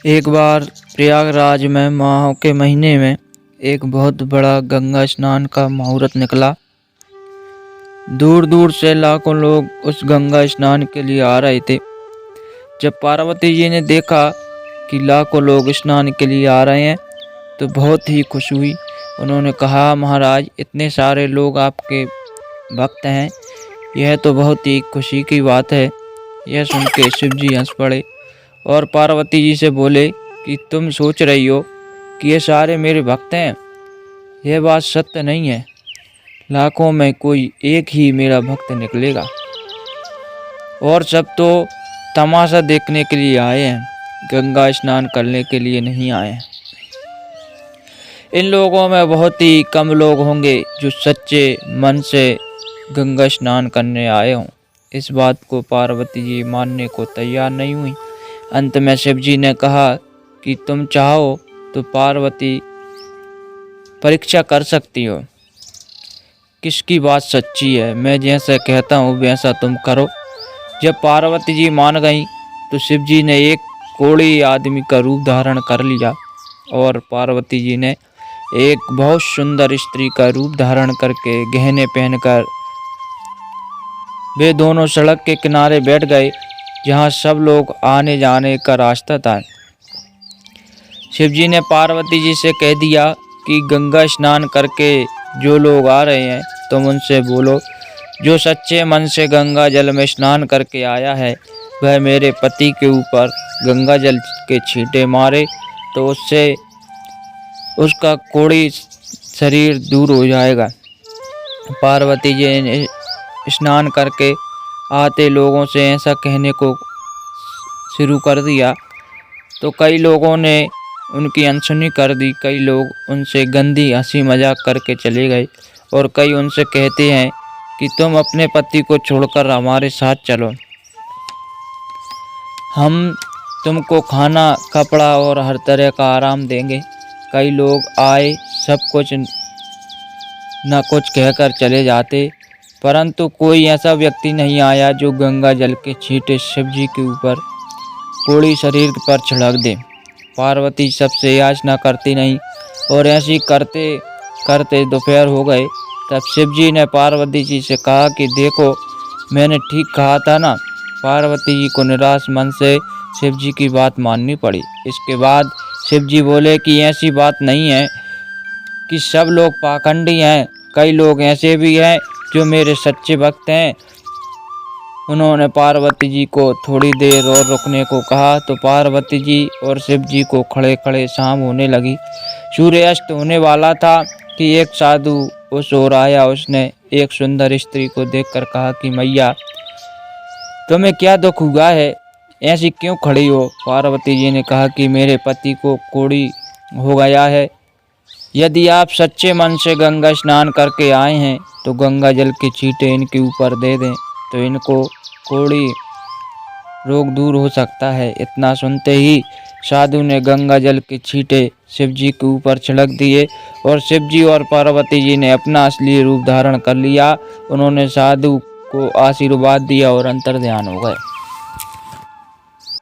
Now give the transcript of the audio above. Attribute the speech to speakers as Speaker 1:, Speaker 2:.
Speaker 1: एक बार प्रयागराज में माह के महीने में एक बहुत बड़ा गंगा स्नान का मुहूर्त निकला। दूर दूर से लाखों लोग उस गंगा स्नान के लिए आ रहे थे। जब पार्वती जी ने देखा कि लाखों लोग स्नान के लिए आ रहे हैं तो बहुत ही खुश हुई। उन्होंने कहा, महाराज, इतने सारे लोग आपके भक्त हैं, यह तो बहुत ही खुशी की बात है। यह सुन के शिव जी हंस पड़े और पार्वती जी से बोले कि तुम सोच रही हो कि ये सारे मेरे भक्त हैं, यह बात सत्य नहीं है। लाखों में कोई एक ही मेरा भक्त निकलेगा और सब तो तमाशा देखने के लिए आए हैं, गंगा स्नान करने के लिए नहीं आए हैं। इन लोगों में बहुत ही कम लोग होंगे जो सच्चे मन से गंगा स्नान करने आए हों। इस बात को पार्वती जी मानने को तैयार नहीं हुई। अंत में शिव जी ने कहा कि तुम चाहो तो पार्वती परीक्षा कर सकती हो, किसकी बात सच्ची है। मैं जैसा कहता हूँ वैसा तुम करो। जब पार्वती जी मान गई तो शिव जी ने एक कोढ़ी आदमी का रूप धारण कर लिया और पार्वती जी ने एक बहुत सुंदर स्त्री का रूप धारण करके गहने पहनकर वे दोनों सड़क के किनारे बैठ गए, जहाँ सब लोग आने जाने का रास्ता था। शिव जी ने पार्वती जी से कह दिया कि गंगा स्नान करके जो लोग आ रहे हैं तुम उनसे बोलो, जो सच्चे मन से गंगा जल में स्नान करके आया है वह मेरे पति के ऊपर गंगा जल के छींटे मारे तो उससे उसका कोढ़ी शरीर दूर हो जाएगा। पार्वती जी ने स्नान करके आते लोगों से ऐसा कहने को शुरू कर दिया तो कई लोगों ने उनकी अनसुनी कर दी। कई लोग उनसे गंदी हंसी मजाक करके चले गए और कई उनसे कहते हैं कि तुम अपने पति को छोड़कर हमारे साथ चलो, हम तुमको खाना, कपड़ा और हर तरह का आराम देंगे। कई लोग आए, सब कुछ न कुछ कहकर चले जाते, परंतु कोई ऐसा व्यक्ति नहीं आया जो गंगा जल के छींटे शिव जी के ऊपर कोढ़ी शरीर पर छिड़क दे। पार्वती सबसे याचना करती नहीं और ऐसी करते करते दोपहर हो गए। तब शिव जी ने पार्वती जी से कहा कि देखो, मैंने ठीक कहा था ना। पार्वती जी को निराश मन से शिव जी की बात माननी पड़ी। इसके बाद शिव जी बोले कि ऐसी बात नहीं है कि सब लोग पाखंडी हैं, कई लोग ऐसे भी हैं जो मेरे सच्चे भक्त हैं। उन्होंने पार्वती जी को थोड़ी देर और रुकने को कहा तो पार्वती जी और शिव जी को खड़े खड़े शाम होने लगी। सूर्यास्त होने वाला था कि एक साधु उस ओर आया। उसने एक सुंदर स्त्री को देखकर कहा कि मैया, तुम्हें क्या दुख हुआ है, ऐसी क्यों खड़ी हो। पार्वती जी ने कहा कि मेरे पति को कोढ़ी हो गया है। यदि आप सच्चे मन से गंगा स्नान करके आए हैं तो गंगा जल के छींटे इनके ऊपर दे दें तो इनको कोढ़ी रोग दूर हो सकता है। इतना सुनते ही साधु ने गंगा जल के छींटे शिव जी के ऊपर छिड़क दिए और शिव जी और पार्वती जी ने अपना असली रूप धारण कर लिया। उन्होंने साधु को आशीर्वाद दिया और अंतर ध्यान हो गए।